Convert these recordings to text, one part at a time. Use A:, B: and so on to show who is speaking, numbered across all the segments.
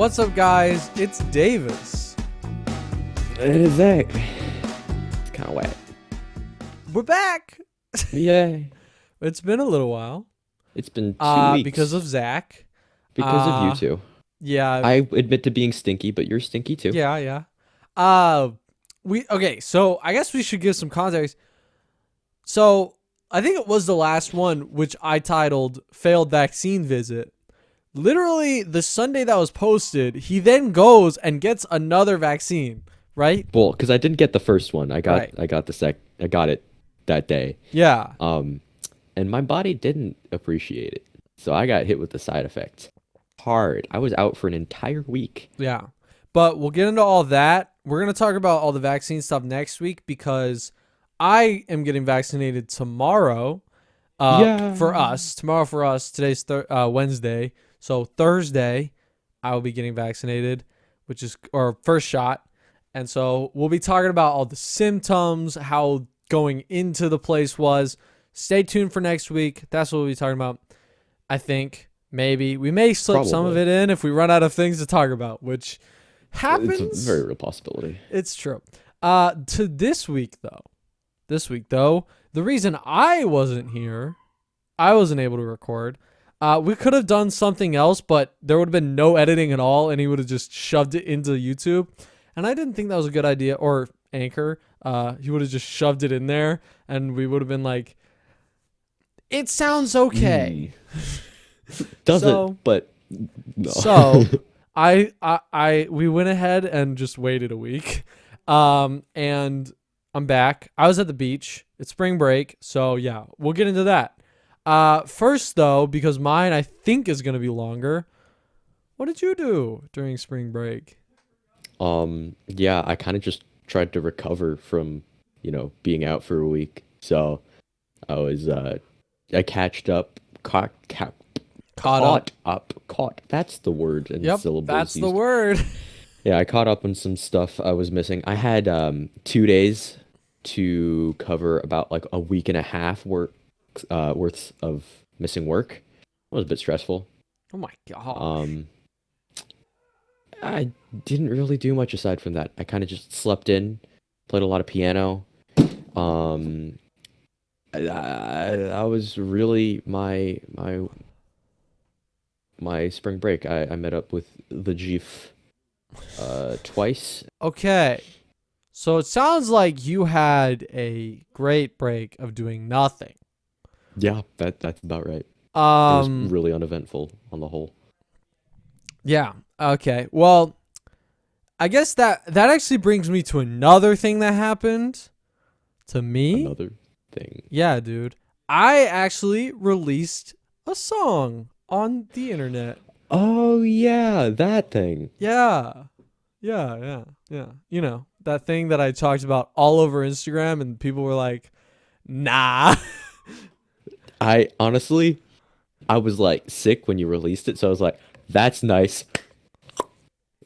A: What's up, guys? It's Davis.
B: It is Zach. It's kind of wet.
A: We're back.
B: Yay.
A: It's been a little while.
B: It's been 2 weeks.
A: Because of Zach.
B: Because of you two.
A: Yeah.
B: I admit to being stinky, but you're stinky too.
A: Yeah. Okay, so I guess we should give some context. So I think it was the last one, which I titled Failed Vaccine Visit. Literally the Sunday that was posted, he then goes and gets another vaccine, right?
B: Well, because I didn't get the first one. I got it that day.
A: Yeah.
B: And my body didn't appreciate it. So I got hit with the side effects. Hard. I was out for an entire week.
A: Yeah. But we'll get into all that. We're going to talk about all the vaccine stuff next week because I am getting vaccinated tomorrow. For us. Tomorrow for us. Today's Wednesday. So Thursday, I will be getting vaccinated, which is our first shot. And so we'll be talking about all the symptoms, how going into the place was. Stay tuned for next week. That's what we'll be talking about. I think maybe we may slip some of it in if we run out of things to talk about, which happens.
B: It's a very real possibility.
A: It's true. To this week though, the reason I wasn't here, I wasn't able to record. We could have done something else, but there would have been no editing at all, and he would have just shoved it into YouTube. And I didn't think that was a good idea. Or Anchor, he would have just shoved it in there, and we would have been like, "It sounds okay."
B: Doesn't, but no.
A: So we went ahead and just waited a week, and I'm back. I was at the beach. It's spring break, so yeah, we'll get into that. First though, because mine I think is gonna be longer. What did you do during spring break?
B: Yeah, I kind of just tried to recover from, being out for a week. So I was, I caught up. That's the word in syllables.
A: That's the word.
B: Yeah, I caught up on some stuff I was missing. I had 2 days to cover about like a week and a half worth of missing work. It was a bit stressful.
A: Oh my god.
B: I didn't really do much aside from that. I kind of just slept in, played a lot of piano. I was really my spring break. I met up with the Jeef twice.
A: Okay. So it sounds like you had a great break of doing nothing.
B: Yeah, that's about right. It was really uneventful on the whole.
A: Yeah. Okay. Well, I guess that actually brings me to another thing that happened to me.
B: Another thing.
A: Yeah, dude. I actually released a song on the internet.
B: Oh yeah, that thing.
A: Yeah. You know, that thing that I talked about all over Instagram and people were like, "Nah."
B: I was like sick when you released it, so I was like, "That's nice."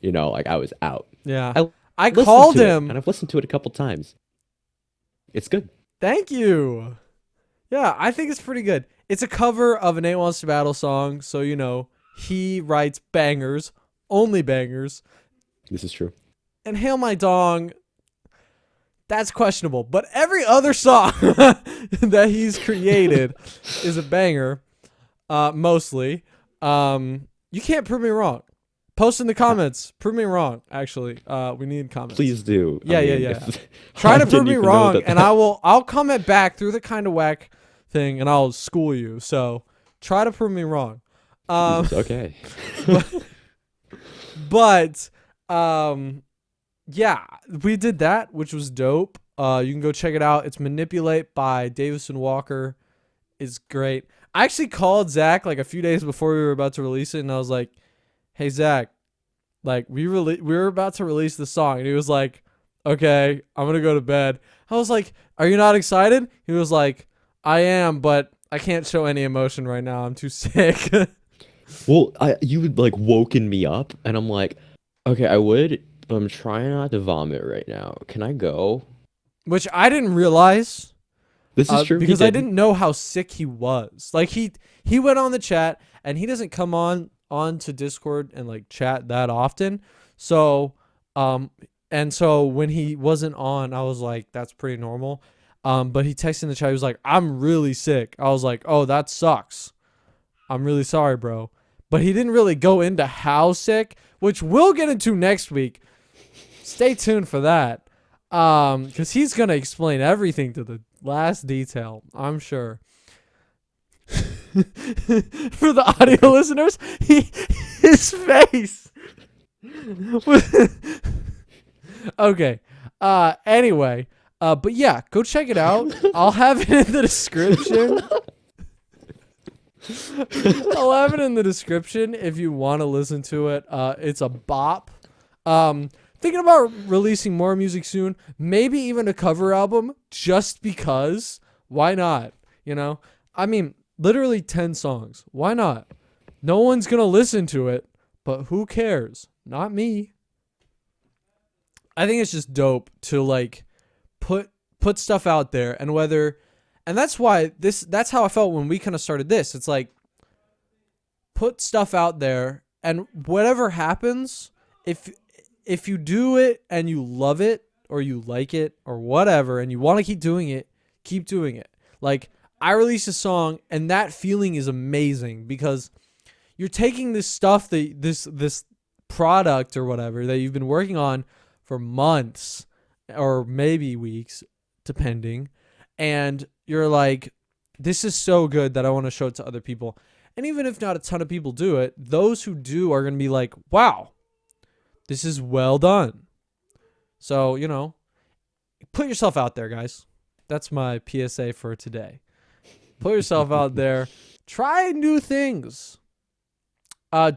B: I was out.
A: Yeah. I called him.
B: And I've listened to it a couple times. It's good.
A: Thank you. Yeah, I think it's pretty good. It's a cover of an 8 Wants to Battle song, so he writes bangers, only bangers.
B: This is true.
A: And Hail My Dong, that's questionable. But every other song that he's created is a banger, mostly. You can't prove me wrong. Post in the comments. Prove me wrong, actually. We need comments.
B: Please do.
A: Yeah. Try to prove me wrong, and I'll comment back through the kind of whack thing, and I'll school you. So try to prove me wrong.
B: Okay.
A: But yeah, we did that, which was dope. You can go check it out. It's Manipulate by Davis and Walker. It's great. I actually called Zach like a few days before we were about to release it, and I was like, "Hey Zach, like we were about to release the song," and he was like, "Okay, I'm gonna go to bed." I was like, "Are you not excited?" He was like, "I am, but I can't show any emotion right now. I'm too sick."
B: Well, you had like woken me up, and I'm like, "Okay, I would, but I'm trying not to vomit right now. Can I go?"
A: Which I didn't realize.
B: This is true.
A: Because I didn't know how sick he was. Like he went on the chat and he doesn't come on onto Discord and like chat that often. So, and so when he wasn't on, I was like, that's pretty normal. But he texted in the chat. He was like, I'm really sick. I was like, oh, that sucks. I'm really sorry, bro. But he didn't really go into how sick, which we'll get into next week. Stay tuned for that. Because he's going to explain everything to the last detail, I'm sure. For the audio listeners, his face. Okay. Anyway. But yeah, go check it out. I'll have it in the description. I'll have it in the description if you want to listen to it. It's a bop. Thinking about releasing more music soon. Maybe even a cover album, just because. Why not? You know? I mean, literally 10 songs. Why not? No one's going to listen to it, but who cares? Not me. I think it's just dope to like put stuff out there, and that's why that's how I felt when we kind of started this. It's like put stuff out there, and whatever happens, if you do it and you love it or you like it or whatever and you want to keep doing it, keep doing it. Like I released a song and that feeling is amazing because you're taking this stuff that this product or whatever that you've been working on for months or maybe weeks depending, and you're like, this is so good that I want to show it to other people. And even if not a ton of people do it, those who do are going to be like, wow, this is well done. So, you know, put yourself out there, guys. That's my PSA for today. Put yourself out there. Try new things.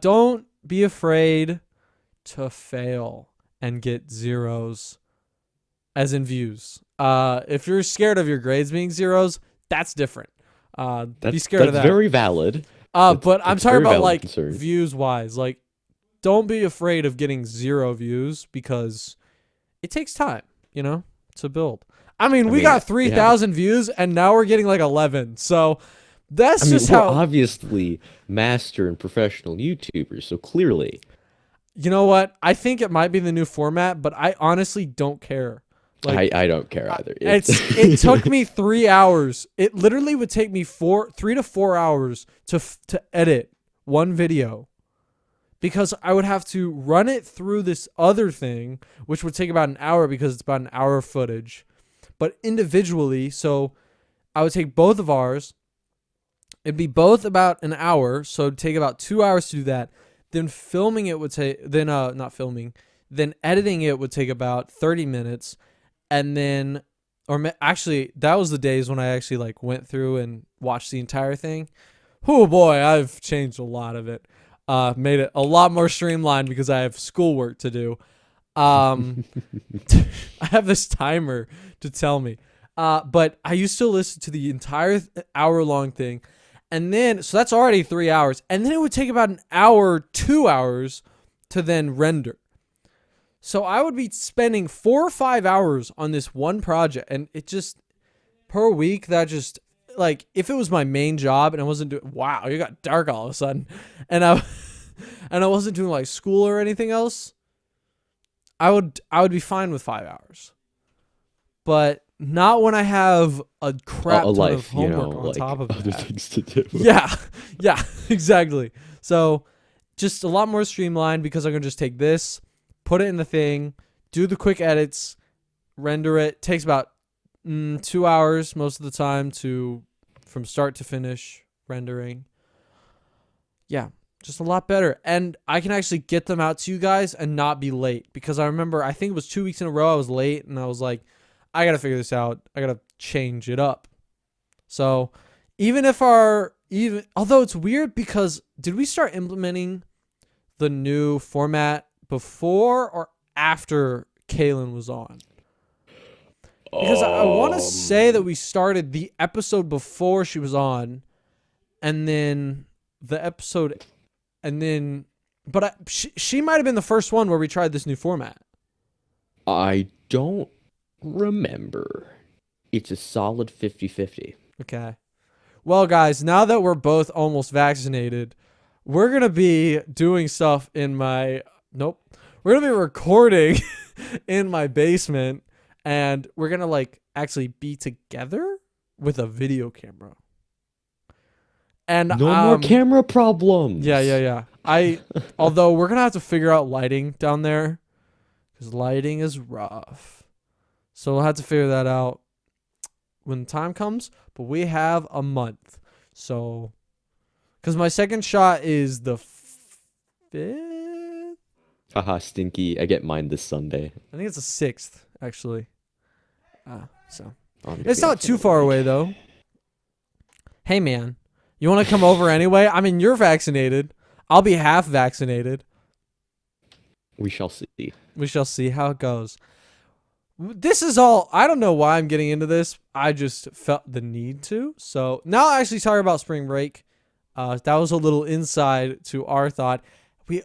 A: Don't be afraid to fail and get zeros, as in views. If you're scared of your grades being zeros, that's different. Be scared of that.
B: That's very valid.
A: But I'm talking about like
B: concern.
A: Views wise. Like, don't be afraid of getting 0 views because it takes time, you know, to build. I mean, we got 3,000 views and now we're getting like 11. So that's just
B: we're
A: how.
B: Obviously, master and professional YouTubers. So clearly,
A: you know what? I think it might be the new format, but I honestly don't care.
B: Like, I don't care either.
A: It took me 3 hours. It literally would take me 3 to 4 hours to edit one video, because I would have to run it through this other thing, which would take about an hour because it's about an hour of footage, but individually. So I would take both of ours. It'd be both about an hour, so it'd take about 2 hours to do that. Then filming it would take, then editing it would take about 30 minutes. And then, actually, that was the days when I actually like went through and watched the entire thing. Oh boy, I've changed a lot of it. Made it a lot more streamlined because I have schoolwork to do. I have this timer to tell me. But I used to listen to the entire hour-long thing. And then, so that's already 3 hours. And then it would take about an hour, 2 hours to then render. So I would be spending 4 or 5 hours on this one project, and it just, per week, that just, like, if it was my main job and I wasn't doing, wow, you got dark all of a sudden, and I wasn't doing like school or anything else, I would be fine with 5 hours. But not when I have a crap ton
B: life,
A: of homework on
B: like
A: top of
B: other
A: that.
B: things to do.
A: Yeah, exactly. So just a lot more streamlined because I can just take this, put it in the thing, do the quick edits, render it. Takes about 2 hours most of the time from start to finish rendering. Yeah, just a lot better. And I can actually get them out to you guys and not be late, because I remember, I think it was 2 weeks in a row I was late, and I was like, I got to figure this out. I got to change it up. So although it's weird because did we start implementing the new format before or after Kaylin was on? Because I want to say that we started the episode before she was on, and then the episode, and then, but she might have been the first one where we tried this new format.
B: I don't remember. It's a solid 50-50.
A: Okay. Well, guys, now that we're both almost vaccinated, we're gonna be doing stuff in my nope. We're gonna be recording in my basement, and we're gonna like actually be together with a video camera. And
B: No more camera problems.
A: Yeah. Although we're gonna have to figure out lighting down there, because lighting is rough. So we'll have to figure that out when the time comes. But we have a month, so because my second shot is the 5th.
B: Haha, stinky. I get mine this Sunday.
A: I think it's the 6th actually. So
B: I'm
A: it's not too far away though. Hey man, you want to come over anyway? I mean, you're vaccinated. I'll be half vaccinated.
B: We shall see.
A: We shall see how it goes. This is all. I don't know why I'm getting into this. I just felt the need to. So now I'll actually talk about spring break. That was a little inside to our thought. We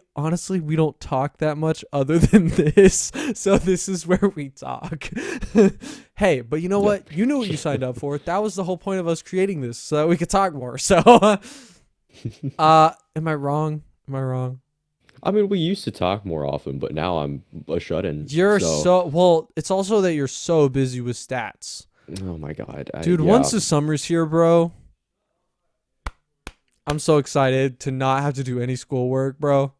A: don't talk that much other than this. So this is where we talk. Hey, but you know what? You knew what you signed up for. That was the whole point of us creating this, so that we could talk more. So, am I wrong? Am I wrong?
B: I mean, we used to talk more often, but now I'm a shut-in.
A: You're so well. It's also that you're so busy with stats.
B: Oh my god,
A: dude! Once the summer's here, bro, I'm so excited to not have to do any schoolwork, bro.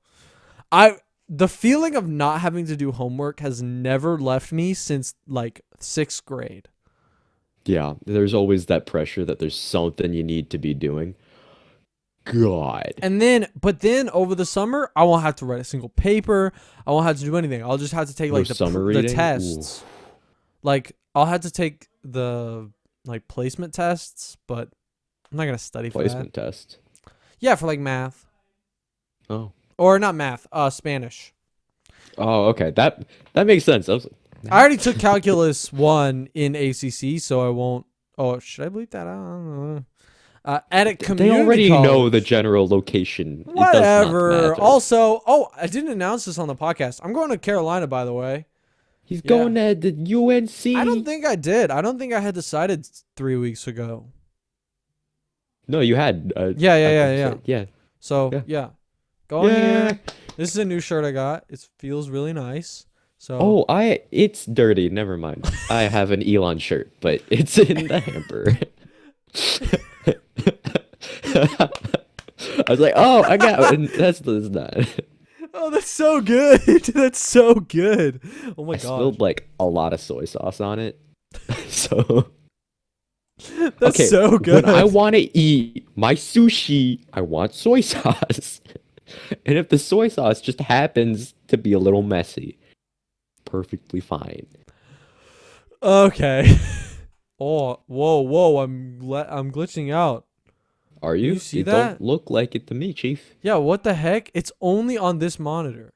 A: The feeling of not having to do homework has never left me since like 6th grade.
B: Yeah, there's always that pressure that there's something you need to be doing. God.
A: But then over the summer, I won't have to write a single paper. I won't have to do anything. I'll just have to take like the tests. Ooh. Like I'll have to take the like placement tests, but I'm not gonna study for that.
B: Placement test.
A: Yeah, for like math.
B: Oh.
A: Or not math, Spanish.
B: Oh, okay. That makes sense. I
A: already took calculus 1 in ACC, so I won't. Oh, should I bleep that out? I don't know. At community
B: they already
A: college.
B: know the general location.
A: Whatever. Also, I didn't announce this on the podcast. I'm going to Carolina, by the way.
B: He's going to the UNC.
A: I don't think I did. I don't think I had decided 3 weeks ago.
B: No, you had.
A: Yeah. So, yeah. Going here. This is a new shirt I got. It feels really nice. So.
B: It's dirty. Never mind. I have an Elon shirt, but it's in the hamper. I was like, I got it. That's not.
A: Oh, that's so good. That's so good. Oh my god. I
B: spilled like a lot of soy sauce on it. So
A: that's so good.
B: When I want to eat my sushi, I want soy sauce. And if the soy sauce just happens to be a little messy, perfectly fine.
A: Okay. Oh, whoa! I'm glitching out.
B: Are you?
A: You see that?
B: Don't look like it to me, Chief.
A: Yeah. What the heck? It's only on this monitor.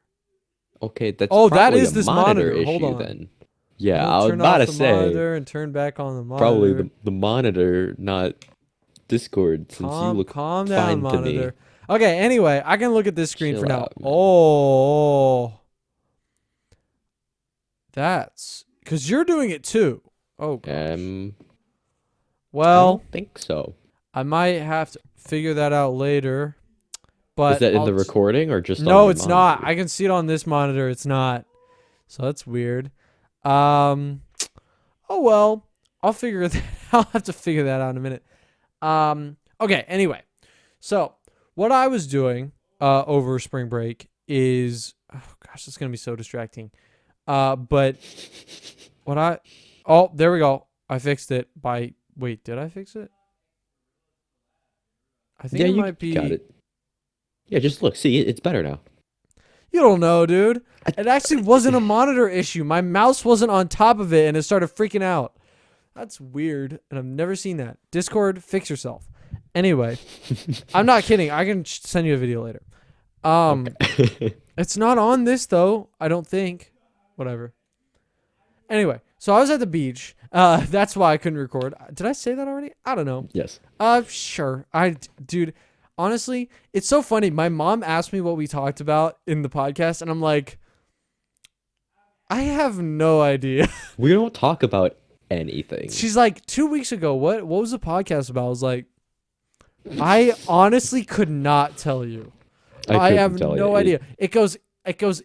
B: Okay, that's
A: that is this monitor.
B: Issue,
A: hold on.
B: Then. Yeah, I was about to say.
A: Monitor and turn back on the monitor.
B: Probably the monitor, not Discord. Since you look
A: calm
B: fine
A: down,
B: to
A: monitor.
B: me.
A: Okay. Anyway, I can look at this screen
B: Chill
A: for now.
B: out, man.
A: Oh, that's because you're doing it too. Oh. Well,
B: I don't think so.
A: I might have to figure that out later. But
B: is that in the recording or just?
A: No,
B: on
A: it's
B: monitor?
A: not. I can see it on this monitor. It's not. So that's weird. Oh well. I'll figure that. I'll have to figure that out in a minute. Okay. Anyway, so what I was doing over spring break is, oh gosh, it's gonna be so distracting. But what oh, there we go. I fixed it by. Wait, did I fix it? I think it might be.
B: Got it. Yeah, just look. See, it's better now.
A: You don't know, dude. It actually wasn't a monitor issue. My mouse wasn't on top of it, and it started freaking out. That's weird, and I've never seen that. Discord, fix yourself. Anyway, I'm not kidding. I can send you a video later.
B: Okay.
A: It's not on this though. I don't think. Whatever. Anyway, so I was at the beach. That's why I couldn't record. Did I say that already? I don't know.
B: Yes.
A: Sure. Dude, honestly, it's so funny. My mom asked me what we talked about in the podcast, and I'm like, I have no idea.
B: We don't talk about anything.
A: She's like, 2 weeks ago, what was the podcast about? I was like, I honestly could not tell you.
B: I
A: I
B: couldn't
A: have
B: tell
A: no
B: you.
A: idea. It goes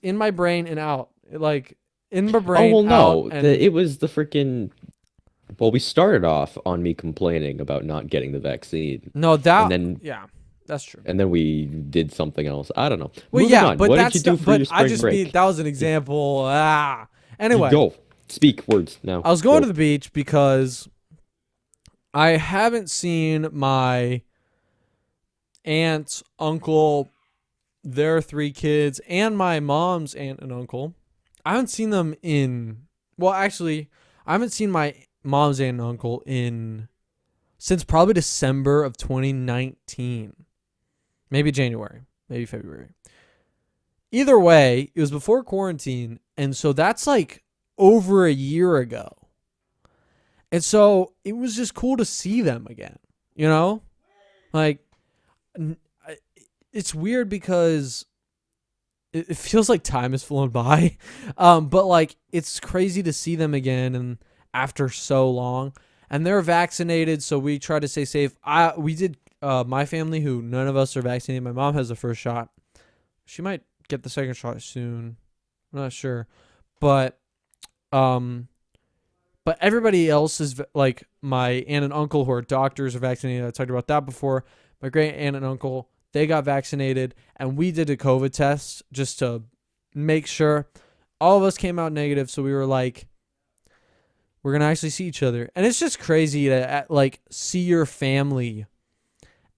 A: in my brain and out. Like in my
B: Oh
A: brain
B: well,
A: out
B: no,
A: and
B: it was the freaking. Well, we started off on me complaining about not getting the vaccine,
A: no
B: and
A: that
B: then
A: yeah, that's true.
B: we did something else. I don't know.
A: Well,
B: Moving
A: yeah,
B: on.
A: but
B: What did you
A: that's
B: do
A: the,
B: for
A: but
B: your
A: I
B: spring
A: just mean
B: break?
A: that was an example.
B: You
A: Anyway,
B: go. Speak words now.
A: I was going to
B: Go.
A: the beach because I haven't seen my aunt, uncle, their three kids, and my mom's aunt and uncle. I haven't seen them in. Well, actually, I haven't seen my mom's aunt and uncle in since probably December of 2019. Maybe January, maybe February. Either way, it was before quarantine, and so that's like over a year ago. And so it was just cool to see them again, you know? Like it's weird because it feels like time has flown by. But like it's crazy to see them again and after so long. And they're vaccinated, so we try to stay safe. We did my family who none of us are vaccinated. My mom has the first shot. She might get the second shot soon. I'm not sure. But um but everybody else is like my aunt and uncle who are doctors are vaccinated. I talked about that before. My great aunt and uncle, they got vaccinated, and we did a COVID test just to make sure. All of us came out negative, so we were like, we're gonna actually see each other, and it's just crazy to like see your family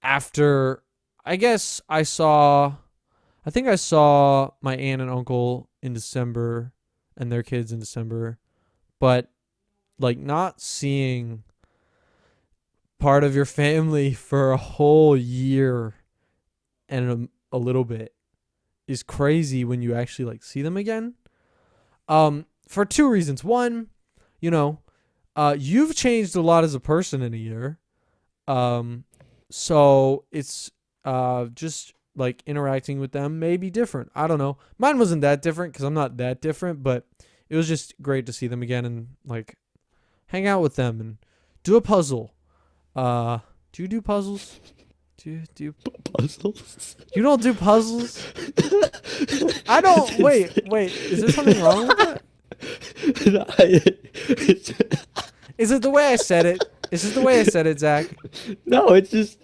A: after. I think I saw my aunt and uncle in December, and their kids in December, but like not seeing part of your family for a whole year and a little bit is crazy when you actually like see them again. For two reasons. One, you know, you've changed a lot as a person in a year. So it's just like interacting with them may be different. I don't know. Mine wasn't that different because I'm not that different, but it was just great to see them again and like hang out with them and do a puzzle. Do you do puzzles? Do you
B: Puzzles.
A: You don't do puzzles? I don't. Wait. Is there something wrong with that? Is it the way I said it? Is it the way I said it, Zach?
B: No, it's just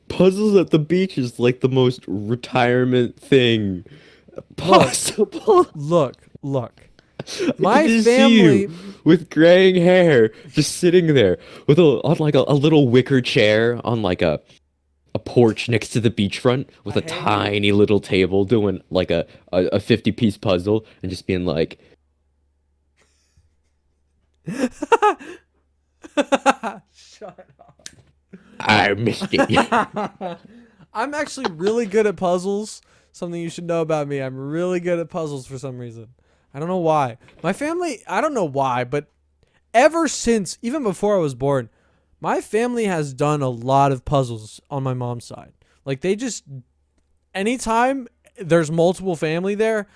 B: puzzles at the beach is like the most retirement thing possible.
A: Look.
B: I can just see you with graying hair, just sitting there with on like a little wicker chair on like a porch next to the beachfront with a tiny little table doing like a 50-piece puzzle and just being like,
A: Shut up.
B: I missed it.
A: I'm actually really good at puzzles. Something you should know about me. I'm really good at puzzles for some reason. I don't know why. My family, I don't know why, but ever since, even before I was born, my family has done a lot of puzzles on my mom's side. Like they just, anytime there's multiple family there,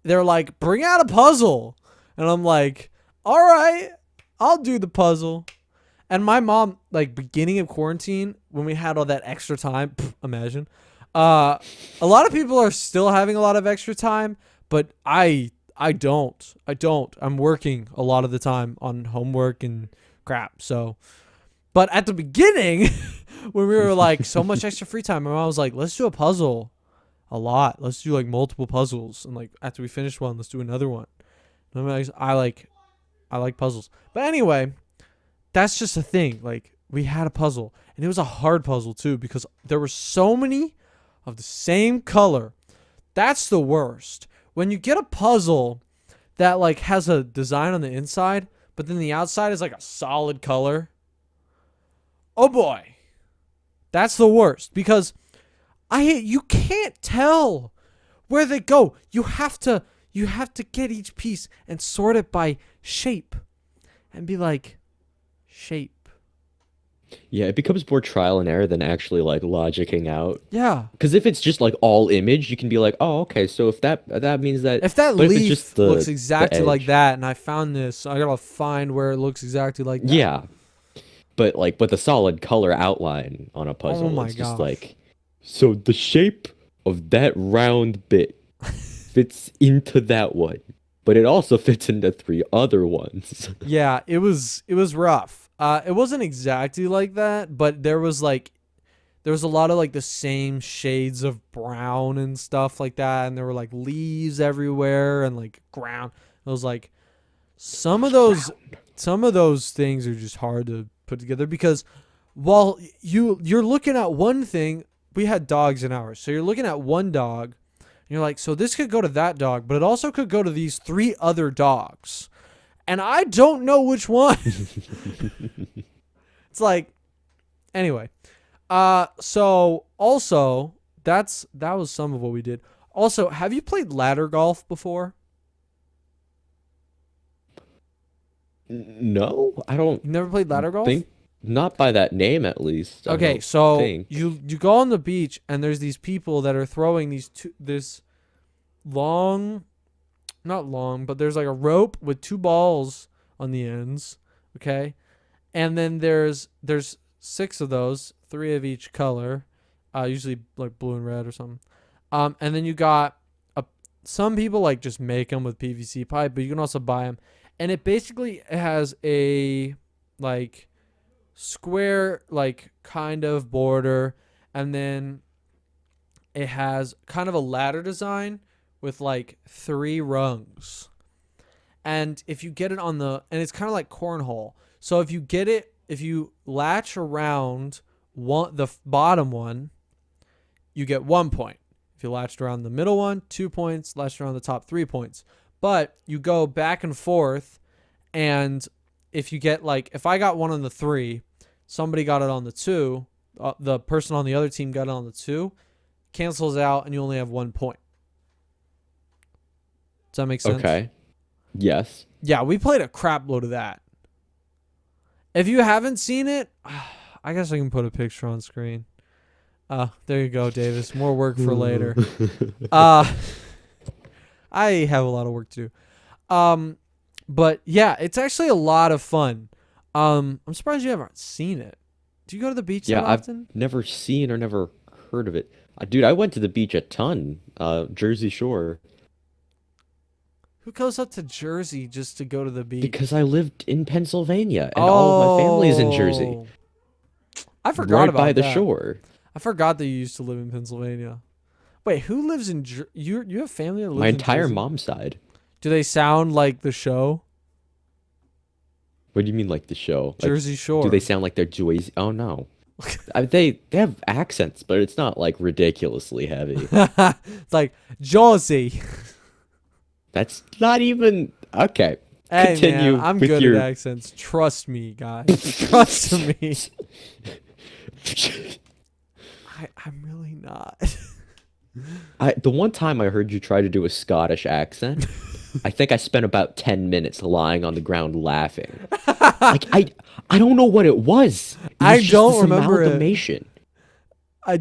A: they're like, bring out a puzzle. And I'm like, all right, I'll do the puzzle. And my mom, like beginning of quarantine, when we had all that extra time, imagine, a lot of people are still having a lot of extra time, but I don't. I'm working a lot of the time on homework and crap. So, but at the beginning, when we were like so much extra free time, my mom was like, let's do a puzzle a lot. Let's do like multiple puzzles. And like after we finish one, let's do another one. And I'm like, I like puzzles. But anyway, that's just a thing. Like we had a puzzle and it was a hard puzzle too because there were so many of the same color. That's the worst. When you get a puzzle that like has a design on the inside, but then the outside is like a solid color. Oh boy. That's the worst because you can't tell where they go. You have to get each piece and sort it by shape and be like shape.
B: Yeah, it becomes more trial and error than actually like logicking out.
A: Yeah.
B: Because if it's just like all image, you can be like, oh, okay, so if that means that.
A: If that
B: But if it's
A: leaf
B: just
A: looks
B: the
A: exactly like
B: edge,
A: that and I found this, I gotta find where it looks exactly like that.
B: yeah. But like with a solid color outline on a
A: Oh
B: puzzle,
A: my
B: it's just
A: gosh.
B: like, so the shape of that round bit fits into that one, but it also fits into three other ones.
A: Yeah, it was rough. It wasn't exactly like that, but there was a lot of like the same shades of brown and stuff like that, and there were like leaves everywhere and like ground. It was like some of those things are just hard to put together because while you're looking at one thing, we had dogs in ours, so you're looking at one dog, and you're like, so this could go to that dog, but it also could go to these three other dogs, and I don't know which one. It's like, anyway. So also that was some of what we did. Also, have you played ladder golf before?
B: No, I don't
A: You never played ladder golf?
B: think, not by that name at least. I
A: Okay,
B: don't
A: so
B: think.
A: you go on the beach and there's these people that are throwing this long, not long, but there's like a rope with two balls on the ends, okay? And then there's six of those, three of each color, usually like blue and red or something. And then you got some people like just make them with PVC pipe, but you can also buy them. And it basically has a like square like kind of border, and then it has kind of a ladder design with like three rungs. And if you get it and it's kind of like cornhole. So if you latch around the bottom one, you get 1 point. If you latched around the middle one, 2 points. Latched around the top, 3 points. But you go back and forth, and if you get if I got one on the 3, somebody got it on the 2, the person on the other team got it on the 2, cancels out, and you only have 1 point. Does that make sense?
B: Okay. Yes.
A: Yeah, we played a crap load of that. If you haven't seen it, I guess I can put a picture on screen. There you go, Davis. More work for later. I have a lot of work to do. But yeah, it's actually a lot of fun. I'm surprised you haven't seen it. Do you go to the beach that often?
B: I've never seen or never heard of it. Dude, I went to the beach a ton. Jersey Shore.
A: Who goes up to Jersey just to go to the beach?
B: Because I lived in Pennsylvania and all of my family is in Jersey.
A: I forgot
B: Right
A: about
B: by the
A: that.
B: shore.
A: I forgot that you used to live in Pennsylvania. Wait, who lives in you have family that lives
B: My
A: in
B: entire
A: Jersey?
B: mom's side.
A: Do they sound like the show?
B: What do you mean like the show?
A: Jersey Shore.
B: Do they sound like they're Jersey? Oh no. They have accents, but it's not like ridiculously heavy.
A: It's like Jersey.
B: That's not even okay.
A: Hey
B: Continue
A: man, I'm
B: with
A: good
B: your...
A: at accents. Trust me, guys. Trust me. I'm really not.
B: The one time I heard you try to do a Scottish accent, I think I spent about 10 minutes lying on the ground laughing. Like I don't know what it was.
A: I
B: just
A: don't
B: this
A: remember it.
B: amalgamation.
A: I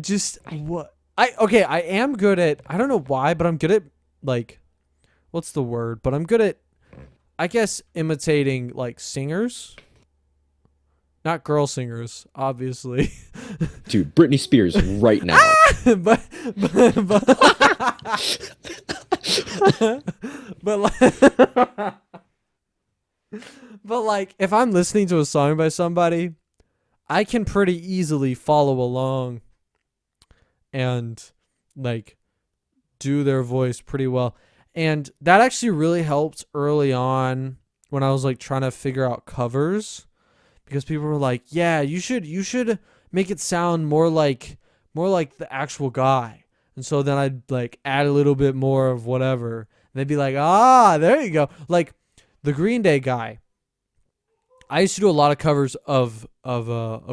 A: am good at, I don't know why, but I'm good at like, what's the word? But I'm good at, I guess, imitating like singers. Not girl singers, obviously.
B: Dude, Britney Spears right now.
A: but like, but like if I'm listening to a song by somebody, I can pretty easily follow along and like do their voice pretty well. And that actually really helped early on when I was like trying to figure out covers, because people were like, "Yeah, you should make it sound more like the actual guy." And so then I'd like add a little bit more of whatever. And they'd be like, "Ah, there you go." Like the Green Day guy. I used to do a lot of covers of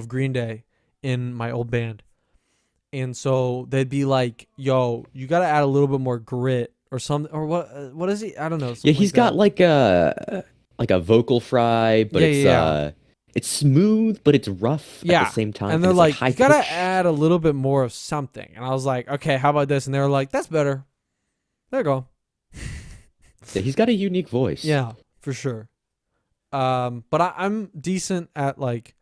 A: Green Day in my old band. And so they'd be like, "Yo, you got to add a little bit more grit or something, or what is he? I don't know."
B: Yeah, he's got like a vocal fry, but it's smooth, but it's rough at the same time.
A: And they're like,
B: high
A: "You got to
B: pitch.
A: add a little bit more of something." And I was like, "Okay, how about this?" And they were like, "That's better." There you go.
B: Yeah, he's got a unique voice.
A: Yeah, for sure. But I'm decent at like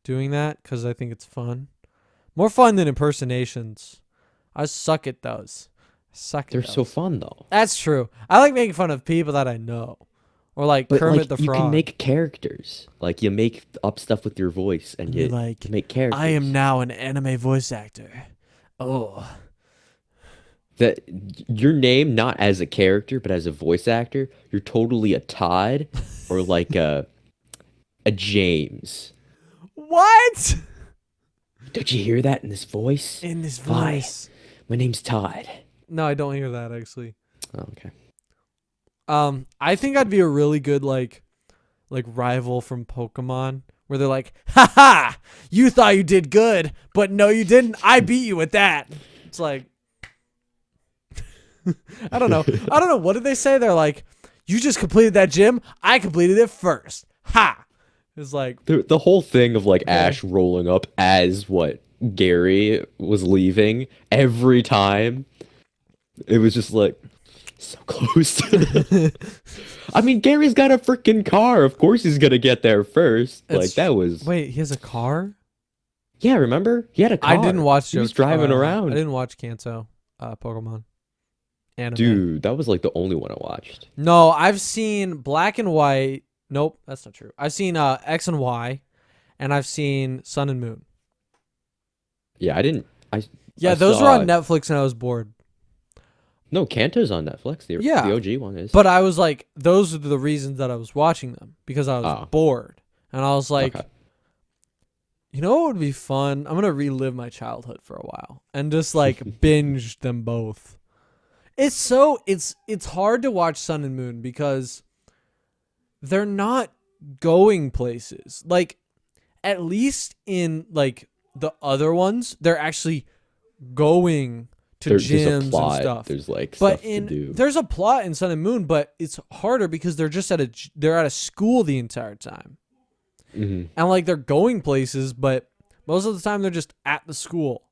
A: doing that because I think it's fun. More fun than impersonations. I suck at those.
B: They're so fun though.
A: That's true. I like making fun of people that I know. Or like
B: But
A: Kermit
B: like
A: the
B: you can
A: Frog.
B: make characters. Like you make up stuff with your voice and
A: You're
B: you
A: like,
B: make characters.
A: I am now an anime voice actor. Oh.
B: That your name not as a character but as a voice actor, you're totally a Todd or like a James.
A: What?
B: Don't you hear that in this voice?
A: In this
B: Hi,
A: voice.
B: my name's Todd.
A: No, I don't hear that actually.
B: Oh, okay.
A: I think I'd be a really good like rival from Pokemon where they're like, "Ha ha! You thought you did good, but no you didn't. I beat you at that." It's like I don't know. What did they say? They're like, "You just completed that gym. I completed it first." Ha! It's like
B: The whole thing of like Ash rolling up as what Gary was leaving every time. It was just like so close. I mean, Gary's got a freaking car. Of course he's gonna get there first. Like that was.
A: Wait, he has a car?
B: Yeah, remember? He had a car.
A: I didn't watch.
B: He was driving around.
A: I didn't watch Kanto, Pokemon anime.
B: Dude, that was like the only one I watched.
A: No, I've seen Black and White. Nope, that's not true. I've seen X and Y, and I've seen Sun and Moon.
B: Yeah, I didn't.
A: Yeah,
B: I
A: those
B: saw
A: were on Netflix, and I was bored.
B: No, Kanto's on Netflix. The OG one is.
A: But I was like, those are the reasons that I was watching them because I was bored, and I was like, you know what would be fun? I'm gonna relive my childhood for a while and just like binge them both. It's hard to watch Sun and Moon because they're not going places. Like, at least in like the other ones, they're actually going to gyms and stuff.
B: There's like
A: but
B: stuff to do.
A: There's a plot in Sun and Moon, but it's harder because they're just at a school the entire time.
B: Mm-hmm.
A: And like they're going places, but most of the time they're just at the school.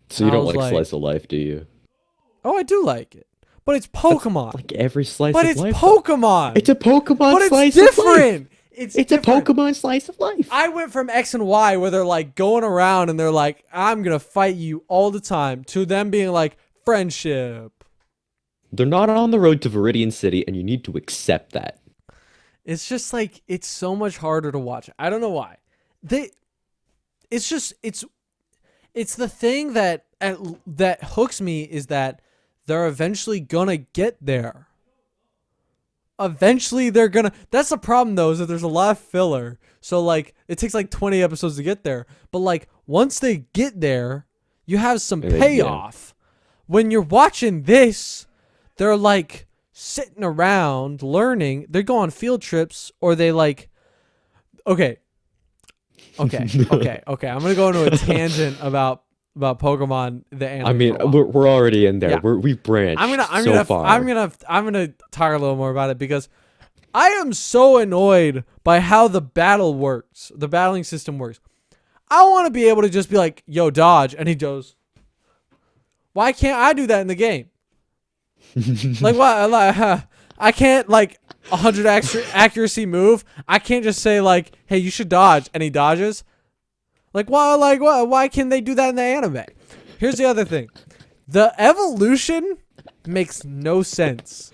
B: So you don't like slice of life, do you?
A: Oh, I do like it. But it's Pokemon.
B: That's like every slice of life.
A: But it's Pokemon.
B: It's a Pokemon slice
A: of life.
B: But it's different.
A: It's
B: a Pokemon slice of life.
A: I went from X and Y where they're like going around and they're like, I'm going to fight you all the time, to them being like, friendship.
B: They're not on the road to Viridian City, and you need to accept that.
A: It's just like, it's so much harder to watch. I don't know why. It's the thing that hooks me is that they're eventually gonna get there. Eventually they're gonna. That's the problem though, is that there's a lot of filler. So like it takes like 20 episodes to get there. But like once they get there, you have some payoff. When you're watching this, they're like sitting around learning. They go on field trips, or they like. Okay. I'm gonna go into a tangent about Pokemon the anime.
B: I mean, we're already in there.
A: Yeah.
B: We've branched
A: I'm
B: far.
A: gonna talk a little more about it because I am so annoyed by how the battle works. The battling system works. I want to be able to just be like, "Yo, dodge," and he goes. Why can't I do that in the game? Like what? Like, I can't like 100 accuracy move. I can't just say like, "Hey, you should dodge," and he dodges. Like what? Like what? Why can't they do that in the anime? Here's the other thing: the evolution makes no sense.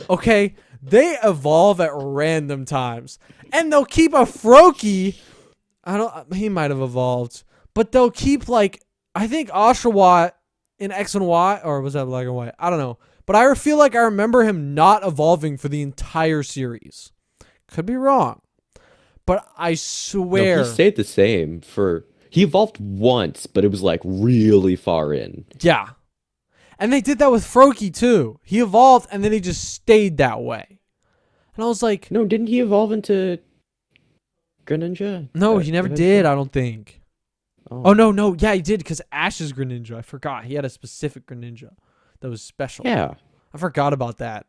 A: Okay, they evolve at random times, and they'll keep a Froakie. He might have evolved, but they'll keep like I think Oshawott in X and Y, or was that Black and White? I don't know. But I feel like I remember him not evolving for the entire series. Could be wrong. But I swear.
B: No, he stayed the same he evolved once, but it was like really far in.
A: Yeah. And they did that with Froakie too. He evolved and then he just stayed that way. And I was like.
B: No, didn't he evolve into Greninja?
A: No, he never did, I don't think. Oh, no. Yeah, he did because Ash is Greninja. I forgot. He had a specific Greninja that was special.
B: Yeah.
A: I forgot about that.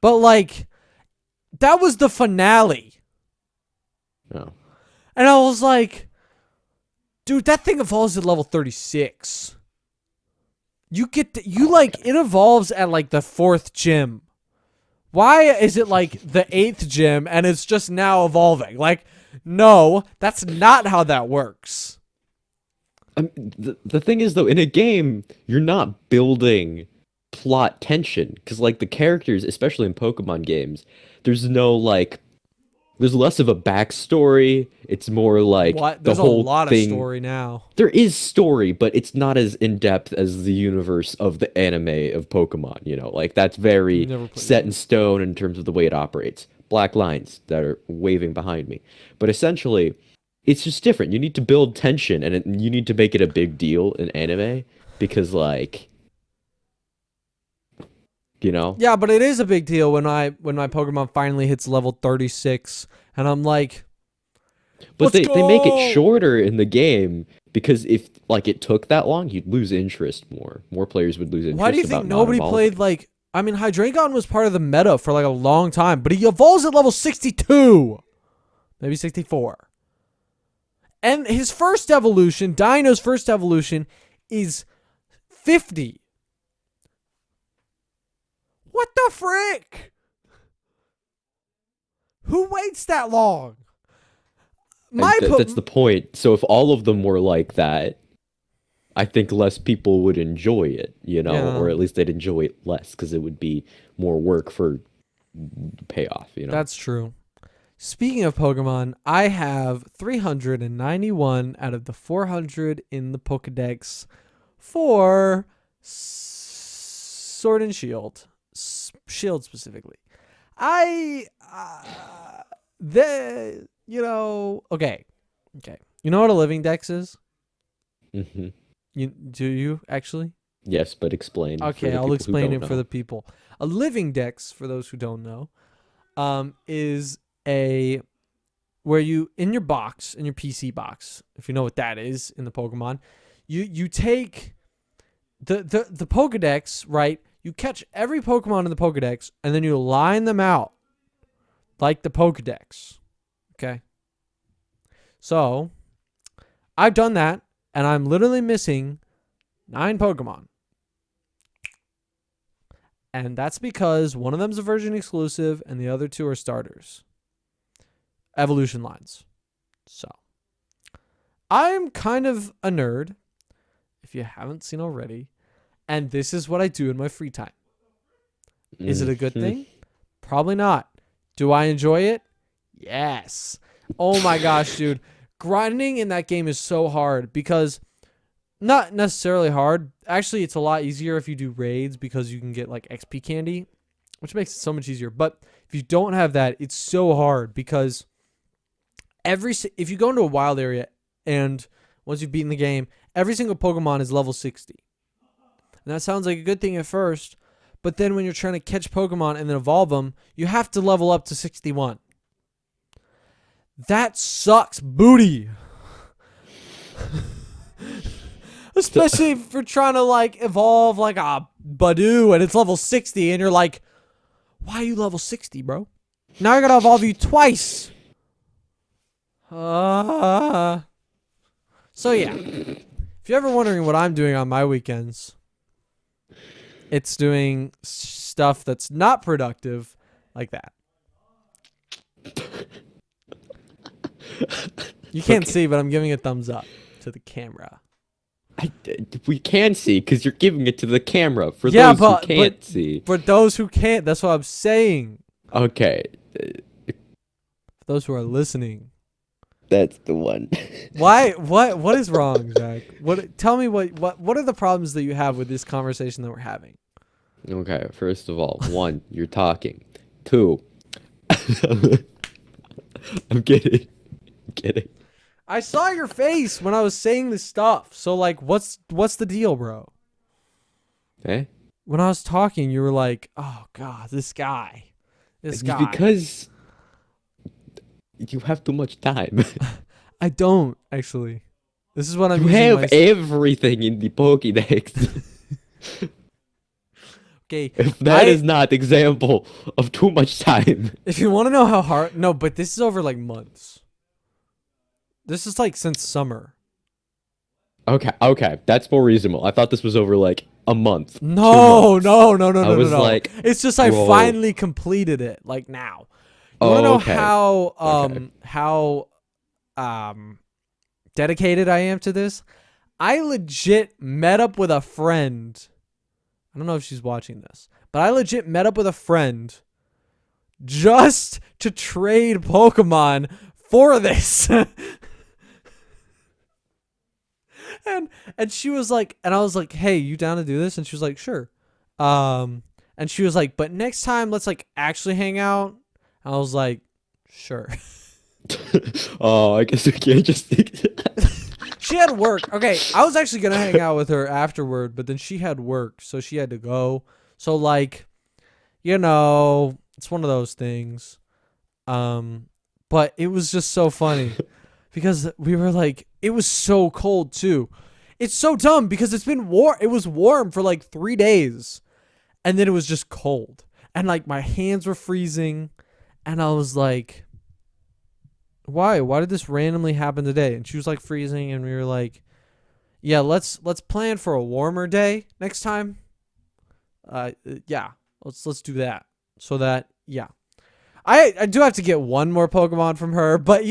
A: But, like, that was the finale.
B: No.
A: And I was like, dude, that thing evolves at level 36. It evolves at, like, the 4th gym. Why is it, like, the 8th gym and it's just now evolving? Like, no, that's not how that works.
B: The thing is though, in a game, you're not building plot tension because like the characters, especially in Pokemon games, there's no like there's less of a backstory. It's more like
A: What?
B: the
A: There's a
B: whole
A: lot of
B: thing.
A: story now.
B: There is story, but it's not as in depth as the universe of the anime of Pokemon, you know? Like that's very
A: Never played
B: set
A: them.
B: in stone in terms of the way it operates. Black lines that are waving behind me. But essentially, it's just different. You need to build tension and you need to make it a big deal in anime because like, you know,
A: Yeah, but it is a big deal when my Pokemon finally hits level 36 and I'm like,
B: but
A: let's
B: they make it
A: go.
B: shorter in the game because if like it took that long, you'd lose interest more. More players would lose
A: Why do you
B: interest
A: think
B: about not
A: nobody played
B: evolving.
A: like I mean Hydreigon was part of the meta for like a long time, but he evolves at level 62. Maybe 64. And his first evolution, Dino's first evolution, is 50. What the frick? Who waits that long?
B: And that's the point. So if all of them were like that, I think less people would enjoy it, you know,
A: Yeah,
B: or at least they'd enjoy it less because it would be more work for payoff, you know.
A: that's true. Speaking of Pokemon, I have 391 out of the 400 in the Pokedex for Sword and Shield. Shield specifically. I okay. Okay. You know what a living dex is?
B: Hmm.
A: Do you actually?
B: Yes, but explain for
A: Okay,
B: the
A: I'll
B: people who
A: explain
B: don't
A: it for
B: know.
A: the people. A living dex, for those who don't know, is a where you in your box, in your PC box, if you know what that is in the Pokemon, you take the Pokedex, right? You catch every Pokemon in the Pokedex and then you line them out like the Pokedex. Okay? So, I've done that and I'm literally missing 9 Pokemon. And that's because one of them's a version exclusive and the other 2 are starters. Evolution lines. So, I'm kind of a nerd, if you haven't seen already, and this is what I do in my free time. Is it a good
B: Mhm.
A: thing? Probably not. Do I enjoy it? Yes. Oh my gosh, dude. Grinding in that game is so hard because not necessarily hard. Actually, it's a lot easier if you do raids because you can get like XP candy, which makes it so much easier. But if you don't have that, it's so hard because if you go into a wild area and once you've beaten the game, every single Pokemon is level 60. And that sounds like a good thing at first, but then when you're trying to catch Pokemon and then evolve them, you have to level up to 61. That sucks booty. Especially if you're trying to like evolve like a Badoo and it's level 60 and you're like, why are you level 60, bro? Now I gotta evolve you twice. So yeah, if you're ever wondering what I'm doing on my weekends, it's doing stuff that's not productive like that. You can't see, but I'm giving a thumbs up to the camera.
B: We can see because you're giving it to the camera for
A: Yeah,
B: those who can't see.
A: for those who can't, that's what I'm saying.
B: Okay,
A: For those who are listening.
B: that's the one.
A: Why? What is wrong, Zach? Tell me what are the problems that you have with this conversation that we're having?
B: Okay, first of all, one, you're talking. Two, I'm kidding. I'm kidding.
A: I saw your face when I was saying this stuff. So like, what's the deal, bro?
B: Eh?
A: When I was talking, you were like, "Oh God, this guy."
B: It's because you have too much time.
A: I don't actually. This is what I'm
B: You
A: using
B: have
A: my.
B: everything in the Pokédex.
A: Okay,
B: If that is not example of too much time.
A: if you want to know how hard, no, but this is over like months. This is like since summer.
B: Okay, that's more reasonable. I thought this was over like a month,
A: No,
B: 2 months.
A: no, no, no,
B: I
A: no, no,
B: was
A: no.
B: like,
A: It's just I
B: bro.
A: finally completed it. Like now. You want to
B: Oh,
A: know
B: okay.
A: how
B: Okay.
A: how dedicated I am to this? I legit met up with a friend. I don't know if she's watching this, but I legit met up with a friend just to trade Pokemon for this. And she was like, and I was like, hey, you down to do this? And she was like, sure. And she was like, but next time let's like actually hang out. I was like, sure.
B: Oh, I guess we can't just think.
A: She had work. Okay, I was actually gonna hang out with her afterward, but then she had work, so she had to go. So like, it's one of those things. But it was just so funny because we were like, it was so cold too. It's so dumb because it's been warm. It was warm for like 3 days, and then it was just cold, and like my hands were freezing, and I was like, why did this randomly happen today? And she was like freezing, and we were like, yeah, let's plan for a warmer day next time. Yeah, let's do that. So that, yeah, I do have to get one more Pokemon from her, but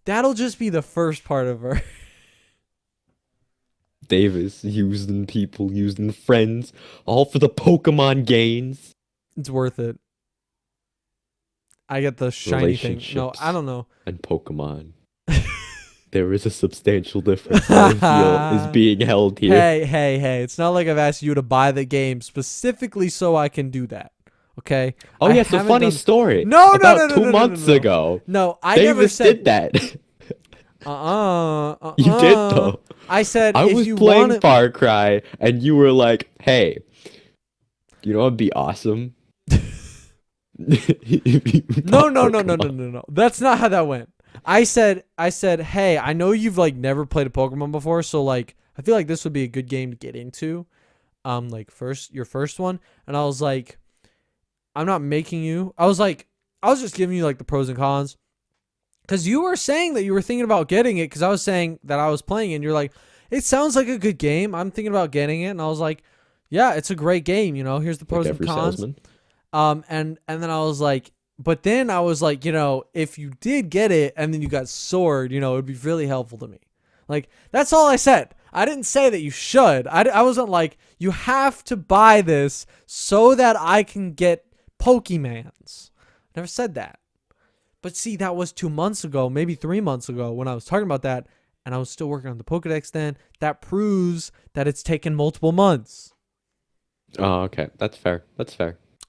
A: that'll just be the first part of her.
B: Davis using people, using friends, all for the Pokemon gains.
A: It's worth it. I get the shiny thing. No, I don't know.
B: And Pokemon. There is a substantial difference I feel is being held here.
A: Hey. It's not like I've asked you to buy the game specifically so I can do that. Okay?
B: Oh, yeah, it's a funny story.
A: No.
B: About 2 months ago.
A: No, I
B: Davis
A: never said
B: did that. You did, though.
A: I said
B: I
A: if
B: was
A: you
B: playing
A: want
B: Far Cry, and you were like, hey, you know what'd be awesome?
A: No. That's not how that went. I said, hey, I know you've like never played a Pokemon before, so like I feel like this would be a good game to get into. Like your first one. And I was like, I'm not making you. I was just giving you like the pros and cons. Cause you were saying that you were thinking about getting it, because I was saying that I was playing it, and you're like, it sounds like a good game. I'm thinking about getting it. And I was like, yeah, it's a great game, here's the pros and cons. Salesman. And then I was like, but then I was like, if you did get it and then you got Sword, it would be really helpful to me. Like, that's all I said. I didn't say that you should. I wasn't like, you have to buy this so that I can get Pokemans. Never said that. But see, that was 2 months ago, maybe 3 months ago when I was talking about that, and I was still working on the Pokedex then. That proves that it's taken multiple months.
B: Oh, okay. That's fair.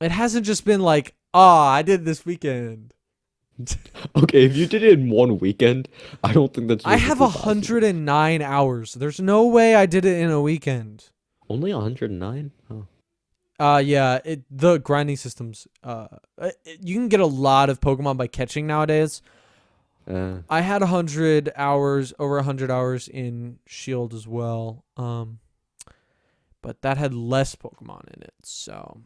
A: It hasn't just been like, I did this weekend.
B: Okay, if you did it in 1 weekend, I don't think that's.
A: I have 109 hours. There's no way I did it in a weekend.
B: Only 109? Oh.
A: Yeah. The grinding systems. You can get a lot of Pokemon by catching nowadays. I had 100 hours, over 100 hours in Shield as well. But that had less Pokemon in it, so.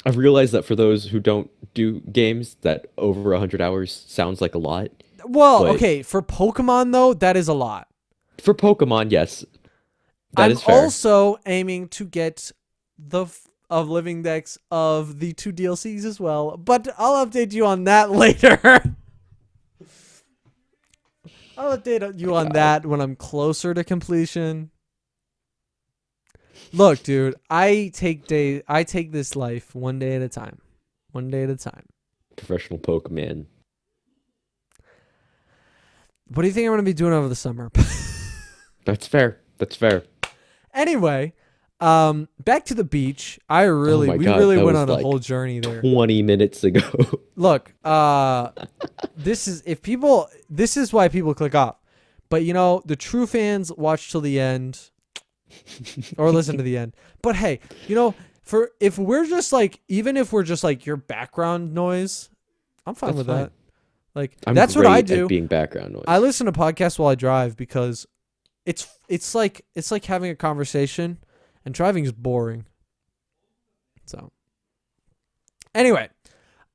B: I've realized that for those who don't do games, that over 100 hours sounds like a lot.
A: Well, okay, for Pokemon, though, that is a lot.
B: For Pokemon, yes. That is fair.
A: I'm also aiming to get the living decks of the 2 DLCs as well, but I'll update you on that later. I'll update you on that when I'm closer to completion. Look, dude, I take this life one day at a time. One day at a time.
B: Professional Pokemon.
A: What do you think I'm going to be doing over the summer?
B: That's fair.
A: Anyway, back to the beach. We really went on a whole journey there.
B: 20 minutes ago.
A: Look, this is why people click off. But the true fans watch till the end. Or listen to the end. But hey, if we're just like, even if we're just like your background noise, I'm fine with that. Like, that's what I do.
B: At being background noise.
A: I listen to podcasts while I drive because it's like having a conversation, and driving is boring. So anyway,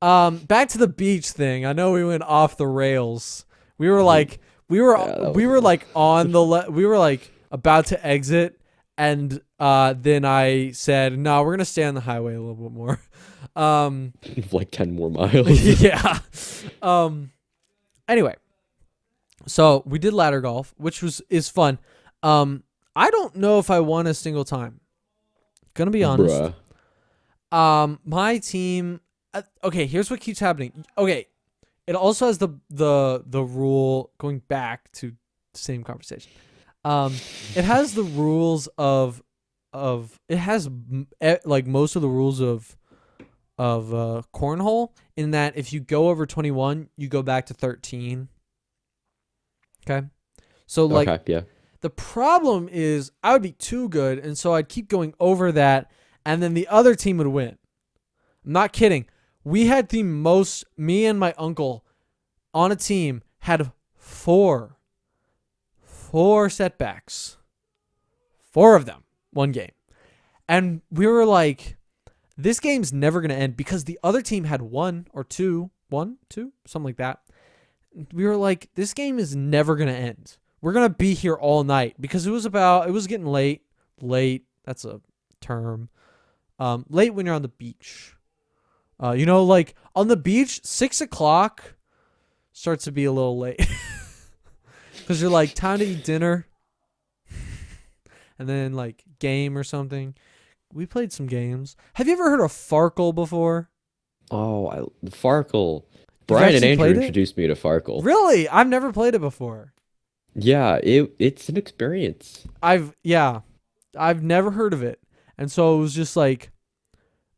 A: back to the beach thing. I know we went off the rails. We were like about to exit. And then I said, no, we're going to stay on the highway a little bit more.
B: Like 10 more miles.
A: Yeah. Anyway, so we did ladder golf, which is fun. I don't know if I won a single time. Gonna be honest.
B: Bruh.
A: My team. Okay, here's what keeps happening. Okay, it also has the rule going back to the same conversation. It has the rules of it has like most of the rules of cornhole, in that if you go over 21, you go back to 13. Okay, so like
B: Okay, yeah.
A: the problem is I would be too good, and so I'd keep going over that, and then the other team would win. I'm not kidding. We had the most. Me and my uncle on a team had four setbacks. 4 of them, one game. And we were like, this game's never going to end, because the other team had 1 or 2, something like that. We were like, this game is never going to end. We're going to be here all night, because it was getting late. Late, that's a term. Late when you're on the beach. Like on the beach, 6 o'clock starts to be a little late. Because you're like, time to eat dinner. And then like game or something. We played some games. Have you ever heard of Farkle before?
B: Oh, Farkle. Brian and Andrew introduced me to Farkle.
A: Really? I've never played it before.
B: Yeah, it's an experience.
A: I've never heard of it. And so it was just like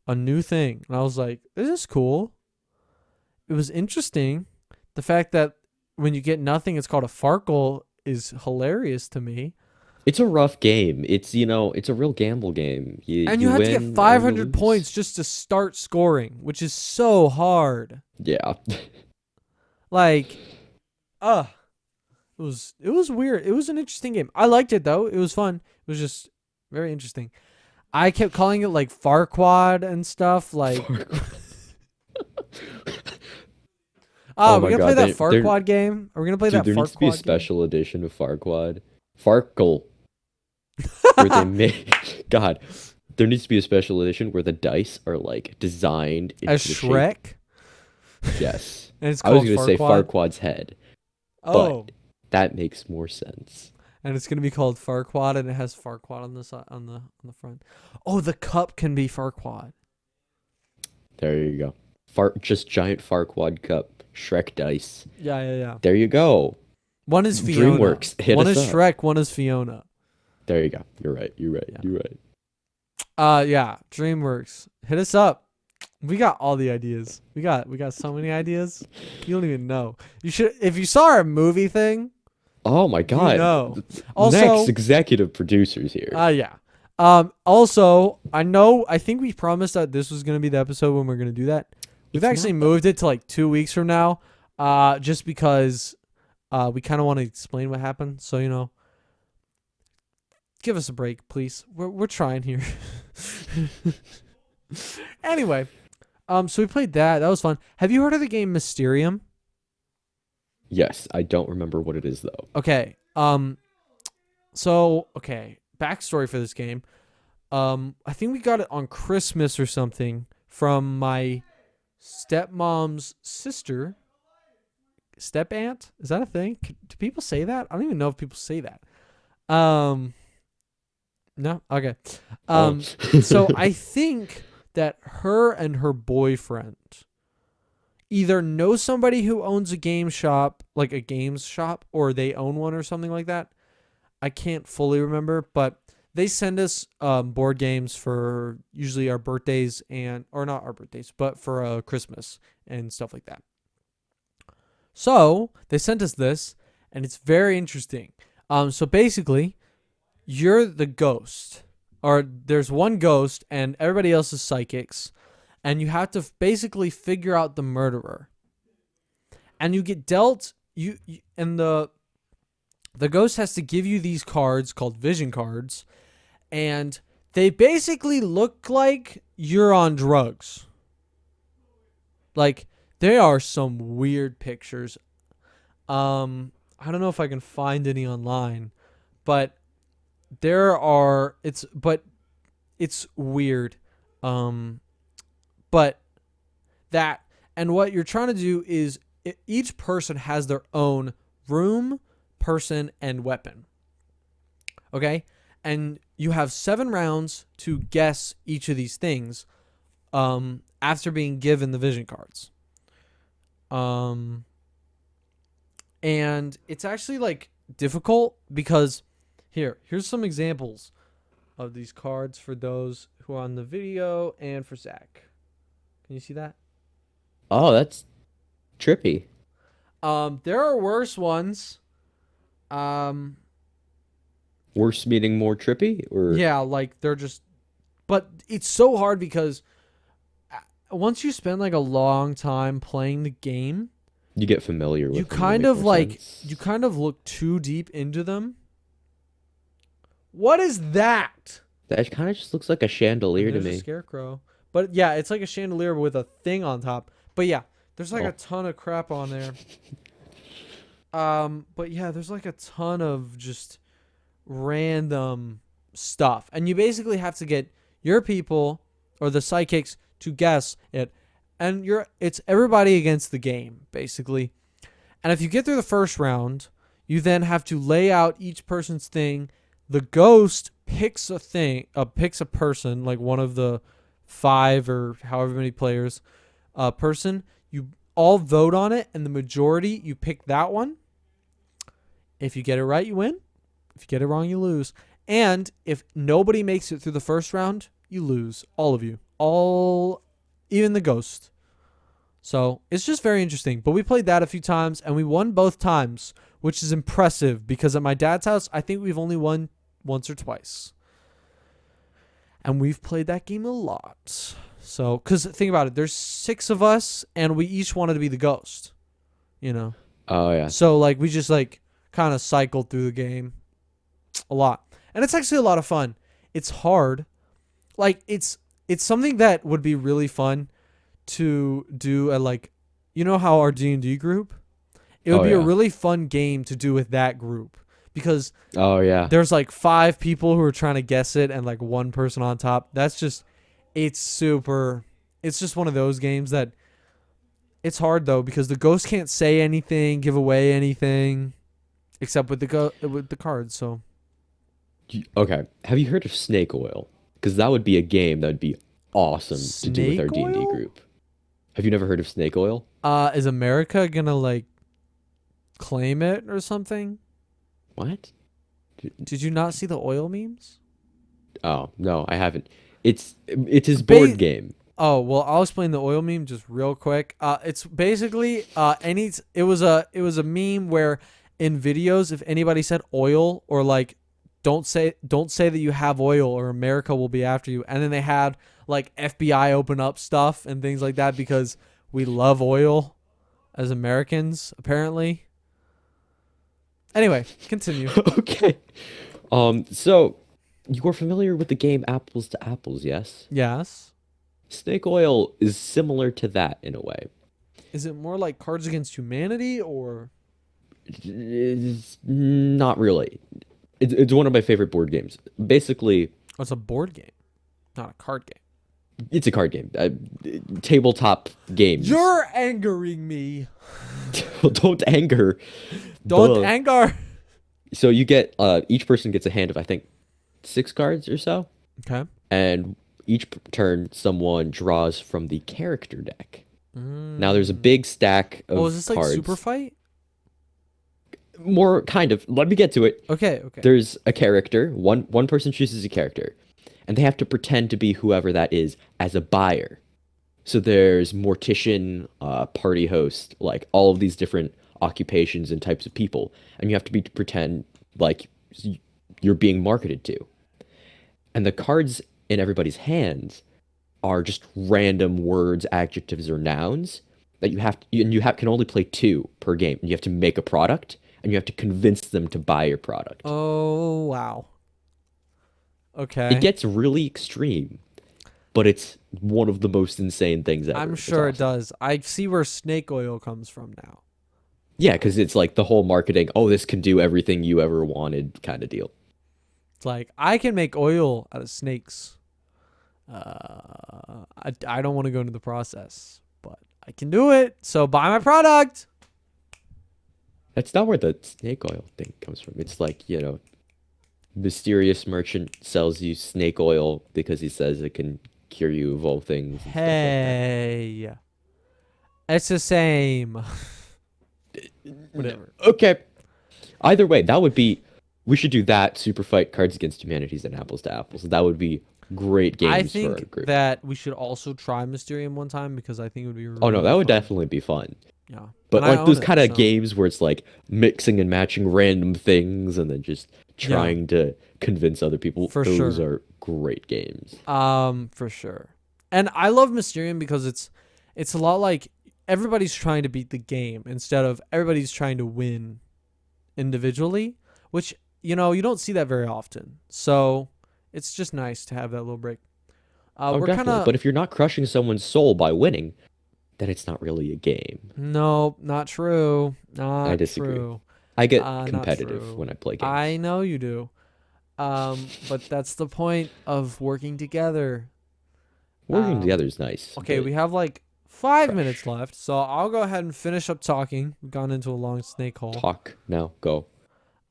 A: a new thing. And I was like, this is cool. It was interesting. The fact that when you get nothing, it's called a Farkle is hilarious to me.
B: It's a rough game. It's a real gamble game. You
A: have to get 500 points just to start scoring, which is so hard.
B: Yeah.
A: Like, it was weird. It was an interesting game. I liked it though. It was fun. It was just very interesting. I kept calling it like Farquad and stuff. Like, we're gonna play that Farquad game. Are we gonna play that Farquad game?
B: There needs to be a special edition of Farquad. Farkle. Where they make God. There needs to be a special edition where the dice are like designed into
A: as Shrek.
B: Yes.
A: And it's
B: I was
A: called
B: gonna say Farquad's head.
A: Oh.
B: But that makes more sense.
A: And it's gonna be called Farquad, and it has Farquad on the side, on the front. Oh, the cup can be Farquad.
B: There you go. Just giant Farquad cup. Shrek dice.
A: Yeah.
B: There you go.
A: One is Fiona.
B: DreamWorks. Hit
A: one
B: us
A: is
B: up.
A: Shrek, one is Fiona.
B: There you go. You're right.
A: Yeah, DreamWorks. Hit us up. We got all the ideas. We got so many ideas. You don't even know. You should, if you saw our movie thing.
B: Oh my god.
A: You know. Also,
B: next executive producers here.
A: Yeah. Also, I think we promised that this was going to be the episode when we're going to do that. We've actually moved it to like 2 weeks from now. Just because we kind of want to explain what happened. So, give us a break, please. We're trying here. Anyway, so we played that. That was fun. Have you heard of the game Mysterium?
B: Yes, I don't remember what it is though.
A: Okay. Backstory for this game. I think we got it on Christmas or something from my stepmom's sister. Step aunt? Is that a thing? Do people say that? I don't even know if people say that. No? Okay. So I think that her and her boyfriend either know somebody who owns a game shop, like a games shop, or they own one or something like that. I can't fully remember, but they send us board games for usually our birthdays or not our birthdays, but for Christmas and stuff like that. So they sent us this, and it's very interesting. So basically, you're the ghost, or there's one ghost, and everybody else is psychics, and you have to basically figure out the murderer. And you get dealt and the ghost has to give you these cards called vision cards, and they basically look like you're on drugs. Like, there are some weird pictures. I don't know if I can find any online, but it's weird. But that, and what you're trying to do is each person has their own room, person, and weapon. Okay? And you have 7 rounds to guess each of these things after being given the vision cards. And it's actually like difficult because here's some examples of these cards for those who are on the video and for Zach. Can you see that?
B: Oh, that's trippy.
A: There are worse ones. Um,
B: Worse meaning more trippy, or
A: yeah, like they're just, but it's so hard because once you spend like a long time playing the game,
B: you get familiar with
A: you
B: them, they
A: kind
B: make
A: of
B: more
A: like
B: sense.
A: you kind of look too deep into them. What is that?
B: That kind of just looks like a
A: And
B: chandelier to
A: there's a
B: me.
A: scarecrow. But yeah, it's like a chandelier with a thing on top. But yeah, there's like a
B: Oh,
A: ton of crap on there. But yeah, there's like a ton of just random stuff. And you basically have to get your people or the psychics to guess it. And it's everybody against the game, basically. And if you get through the first round, you then have to lay out each person's thing. The ghost picks a thing, picks a person, like one of the 5 or however many players, person. You all vote on it, and the majority, you pick that one. If you get it right, you win. If you get it wrong, you lose. And if nobody makes it through the first round, you lose. All of you. Even the ghost. So it's just very interesting. But we played that a few times, and we won both times, which is impressive because at my dad's house, I think we've only won once or twice. And we've played that game a lot. So, because think about it, there's 6 of us, and we each wanted to be the ghost, you know?
B: oh yeah.
A: So, like, we just, like, kind of cycled through the game a lot. And it's actually a lot of fun. It's hard. Like, it's something that would be really fun to do at, like, you know how our D&D group? It would
B: Oh
A: be a
B: yeah.
A: really fun game to do with that group because
B: Oh yeah.
A: there's like 5 people who are trying to guess it and like 1 person on top. That's just it's just one of those games that it's hard though because the ghost can't say anything, give away anything except with the cards. So
B: Okay. Have you heard of snake oil? Because that would be a game that would be awesome to do with our
A: snake
B: D&D
A: oil?
B: group. Have you never heard of snake oil?
A: Is America gonna like claim it or something?
B: What?
A: Did you not see the oil memes?
B: Oh, no, I haven't. It's his
A: Ba-
B: board game.
A: Oh well, I'll explain the oil meme just real quick. It's basically it was a meme where in videos if anybody said oil or like don't say that you have oil or America will be after you, and then they had like FBI open up stuff and things like that because we love oil as Americans apparently. Anyway, continue.
B: Okay. So you're familiar with the game Apples to Apples, yes?
A: Yes.
B: Snake oil is similar to that in a way.
A: Is it more like Cards Against Humanity or?
B: It's not really. It's one of my favorite board games. Basically,
A: Oh, it's a board game, not a card game.
B: it's a card game. Tabletop games.
A: You're angering me.
B: Don't anger.
A: Don't
B: Duh.
A: anger.
B: So you get each person gets a hand of I think 6 cards or so,
A: Okay.
B: and each turn someone draws from the character deck. Now there's a
A: Mm.
B: big stack of
A: Oh, is this like
B: cards.
A: Super Fight?
B: More kind of. Let me get to it.
A: Okay. Okay.
B: There's a character. One person chooses a character, and they have to pretend to be whoever that is as a buyer. So there's mortician, party host, like all of these different occupations and types of people, and you have to pretend like you're being marketed to. And the cards in everybody's hands are just random words, adjectives, or nouns that can only play 2 per game. And you have to make a product, and you have to convince them to buy your product.
A: Oh wow. Okay.
B: It gets really extreme, but it's one of the most insane things ever.
A: I'm
B: It's
A: sure it
B: awesome.
A: does. I see where snake oil comes from now.
B: Yeah, because it's like the whole marketing, oh, this can do everything you ever wanted kind of deal.
A: It's like I can make oil out of snakes. I don't want to go into the process, but I can do it. So buy my product.
B: That's not where the snake oil thing comes from. It's like, mysterious merchant sells you snake oil because he says it can cure you of all things and stuff like that.
A: Hey, it's the same.
B: No.
A: Whatever.
B: Okay. Either way, that would be. We should do that. Super Fight Cards Against Humanities and Apples to Apples. That would be great
A: I
B: games for our
A: think
B: group.
A: that we should also try Mysterium one time because I think it would be
B: Oh no,
A: really
B: that would
A: fun.
B: definitely be fun.
A: Yeah,
B: But
A: and I
B: like
A: own
B: those
A: it,
B: kind of
A: so
B: games where it's like mixing and matching random things and then just
A: yeah,
B: trying to convince other people,
A: for
B: those
A: sure.
B: are great games.
A: For sure. And I love Mysterium because it's a lot like everybody's trying to beat the game instead of everybody's trying to win individually, which you don't see that very often. So it's just nice to have that little break.
B: Oh,
A: We're kind
B: definitely.
A: of
B: But if you're not crushing someone's soul by winning, then it's not really a game.
A: no, not true,
B: I
A: not
B: disagree.
A: true,
B: I get
A: not
B: competitive
A: true.
B: when I play
A: I
B: games.
A: know you do. But that's the point of working together.
B: Working
A: Um,
B: together is nice,
A: okay,
B: but
A: we have like 5 minutes
B: crush.
A: left, so I'll go ahead and finish up talking. We've gone into a long snake hole.
B: Talk now, go.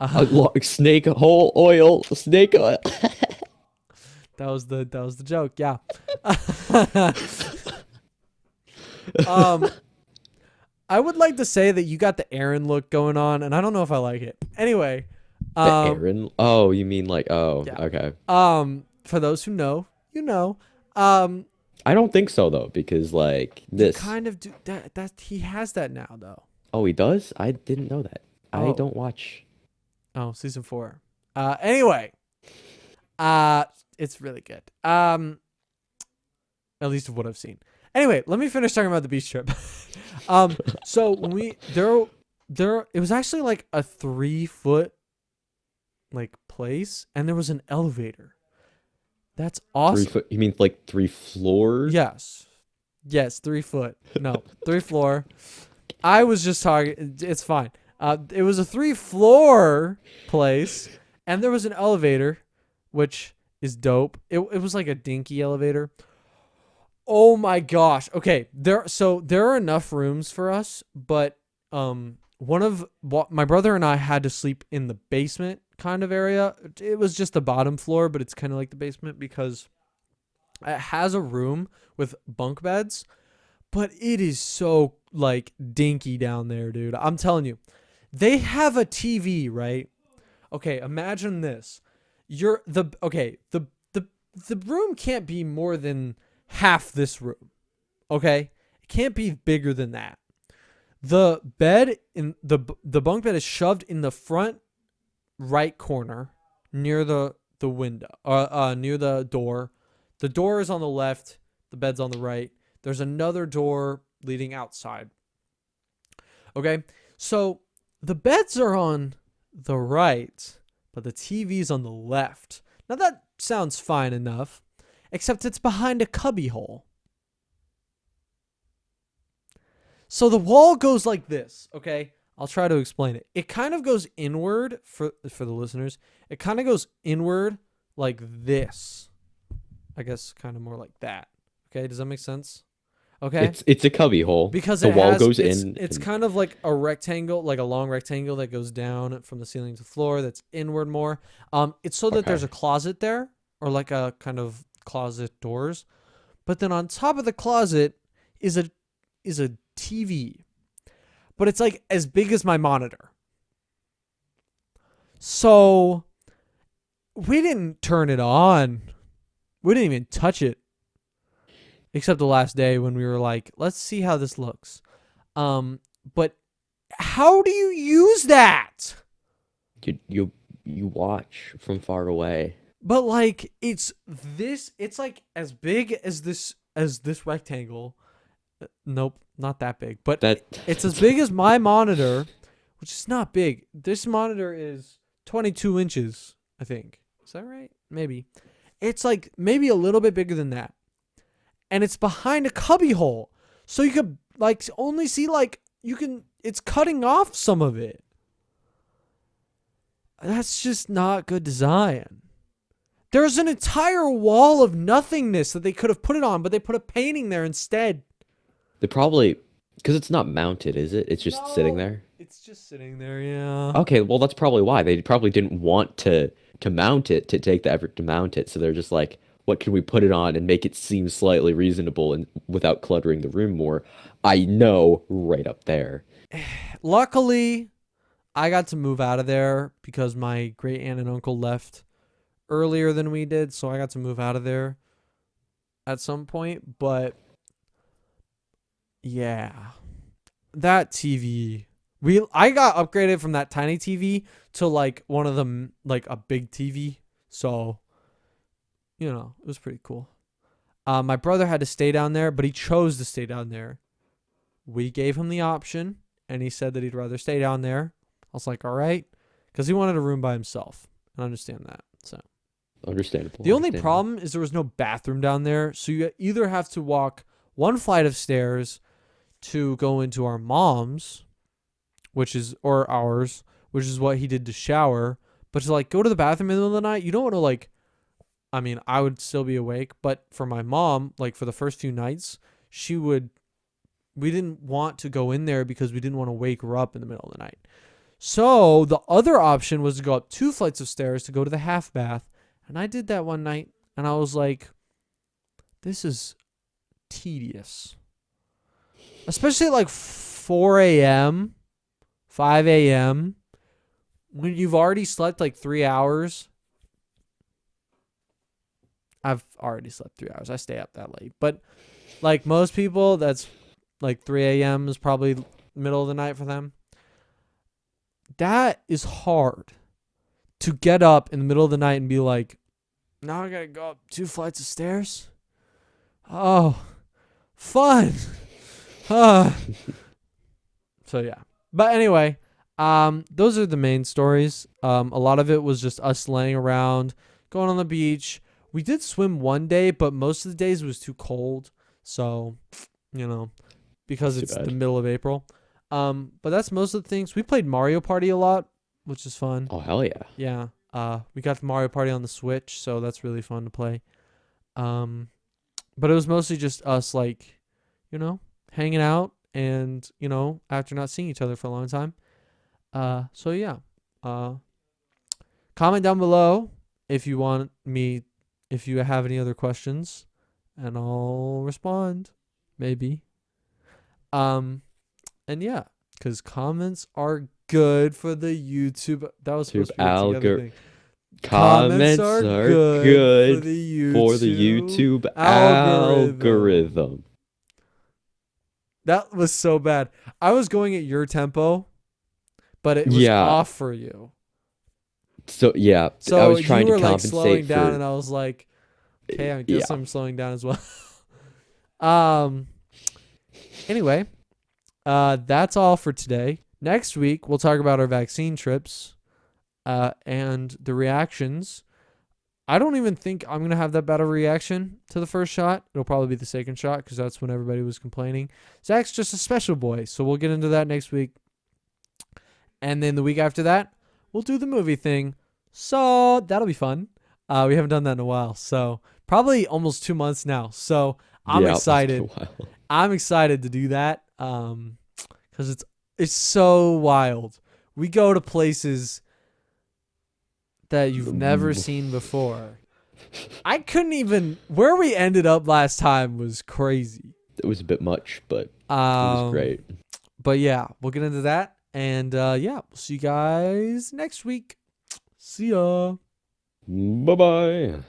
A: Uh,
B: Snake hole oil, snake oil.
A: that was the joke. Yeah. um, I would like to say that you got the Aaron look going on, and I don't know if I like it. Anyway,
B: The
A: um,
B: Aaron? Oh, you mean like, oh,
A: yeah.
B: okay.
A: For those who know, you know. Um,
B: I don't think so though, because like
A: you
B: this.
A: kind of do that. That he has that now, though.
B: Oh, he does? I didn't know that. I
A: Oh,
B: don't watch.
A: oh, season 4. Anyway, uh, it's really good. At least of what I've seen. Anyway, let me finish talking about the beach trip. So when we there, it was actually like a 3 foot like place, and there was an elevator. That's
B: Three
A: awesome.
B: foot? You mean like 3 floors?
A: Yes, 3 foot. No, 3 floor. I was just talking. It's fine. It was a 3 floor place, and there was an elevator, which is dope. It was like a dinky elevator. Oh my gosh. Okay, there are enough rooms for us, but one of what my brother and I had to sleep in the basement kind of area. It was just the bottom floor, but it's kind of like the basement because it has a room with bunk beds, but it is so like dinky down there, dude. I'm telling you. They have a TV, right? Okay, imagine this. You're the okay, the room can't be more than half this room. Okay? It can't be bigger than that. The bed in the bunk bed is shoved in the front right corner near the window, near the door. The door is on the left, the bed's on the right. There's another door leading outside. Okay? So the beds are on the right, but the TV's on the left. Now that sounds fine enough, except it's behind a cubby hole. So the wall goes like this, okay? I'll try to explain it. It kind of goes inward for the listeners. It kind of goes inward like this. I guess kind of more like that. Okay, does that make sense? Okay?
B: It's a cubby hole.
A: Because
B: The
A: it
B: wall
A: has
B: goes
A: it's
B: in
A: it's
B: and
A: kind of like a rectangle, like a long rectangle that goes down from the ceiling to the floor that's inward more. It's so that there's
B: okay.
A: a closet there or like a kind of closet doors. But then on top of the closet is a TV. But it's like as big as my monitor. So we didn't turn it on. We didn't even touch it. Except the last day when we were like, let's see how this looks. But how do you use that?
B: You watch from far away.
A: But like it's like as big as this rectangle. Nope, not that big. But
B: That
A: it's as big as my monitor, which is not big. This monitor is 22 inches, I think. Is that right? Maybe. It's like maybe a little bit bigger than that. And it's behind a cubby hole. So you could like only see like it's cutting off some of it. That's just not good design. There's an entire wall of nothingness that they could have put it on, but they put a painting there instead.
B: they probably because it's not mounted, is it? It's just sitting
A: No,
B: there.
A: it's just sitting there, yeah.
B: Okay, well that's probably why they probably didn't want to to mount it, to take the effort to mount it. So they're just like, what can we put it on and make it seem slightly reasonable and without cluttering the room more? I know right up there.
A: Luckily, I got to move out of there because my great aunt and uncle left earlier than we did, so I got to move out of there at some point. But yeah, that TV, I got upgraded from that tiny TV to like one of them, like a big TV. So, you know, it was pretty cool. My brother had to stay down there, but he chose to stay down there. We gave him the option, and he said that he'd rather stay down there. I was like, all right, because he wanted a room by himself. I understand that. So
B: Understandable.
A: the only problem is there was no bathroom down there, so you either have to walk one flight of stairs to go into our mom's, or ours, which is what he did to shower. But to like go to the bathroom in the middle of the night, you don't want to like. I mean, I would still be awake, but for my mom, like for the first few nights, we didn't want to go in there because we didn't want to wake her up in the middle of the night. So the other option was to go up 2 flights of stairs to go to the half bath. And I did that one night, and I was like, this is tedious. Especially at like 4 a.m., 5 a.m., when you've already slept like 3 hours. I've already slept 3 hours. I stay up that late. But like most people, that's like 3 a.m. is probably middle of the night for them. That is hard to get up in the middle of the night and be like, now I gotta go up 2 flights of stairs. Oh, fun. So yeah. But anyway, those are the main stories. A lot of it was just us laying around, going on the beach. We did swim one day, but most of the days it was too cold. So, you know, because it's the middle of April. But that's most of the things. We played Mario Party a lot, which is fun.
B: Oh, hell yeah.
A: Yeah. We got the Mario Party on the Switch, so that's really fun to play. But it was mostly just us, like, you know, hanging out and, you know, after not seeing each other for a long time. So yeah. Comment down below if you have any other questions, and I'll respond. Maybe. And yeah, because comments are good for the YouTube. That was supposed to be a together thing.
B: Comments are good for the YouTube algorithm.
A: That was so bad. I was going at your tempo, but it was off for you.
B: So yeah,
A: so
B: I was trying
A: you were
B: to
A: like
B: compensate
A: slowing down,
B: for...
A: and I was like, okay, I guess I'm slowing down as well. Anyway, that's all for today. Next week we'll talk about our vaccine trips, and the reactions. I don't even think I'm gonna have that bad of a reaction to the first shot. It'll probably be the second shot because that's when everybody was complaining. Zach's just a special boy, so we'll get into that next week. And then the week after that, we'll do the movie thing. So that'll be fun. We haven't done that in a while, so probably almost 2 months now. So I'm excited. I'm excited to do that because it's so wild. We go to places that you've never seen before. I couldn't even... Where we ended up last time was crazy.
B: It was a bit much, but it was great.
A: But yeah, we'll get into that. And yeah, we'll see you guys next week. See ya.
B: Bye-bye.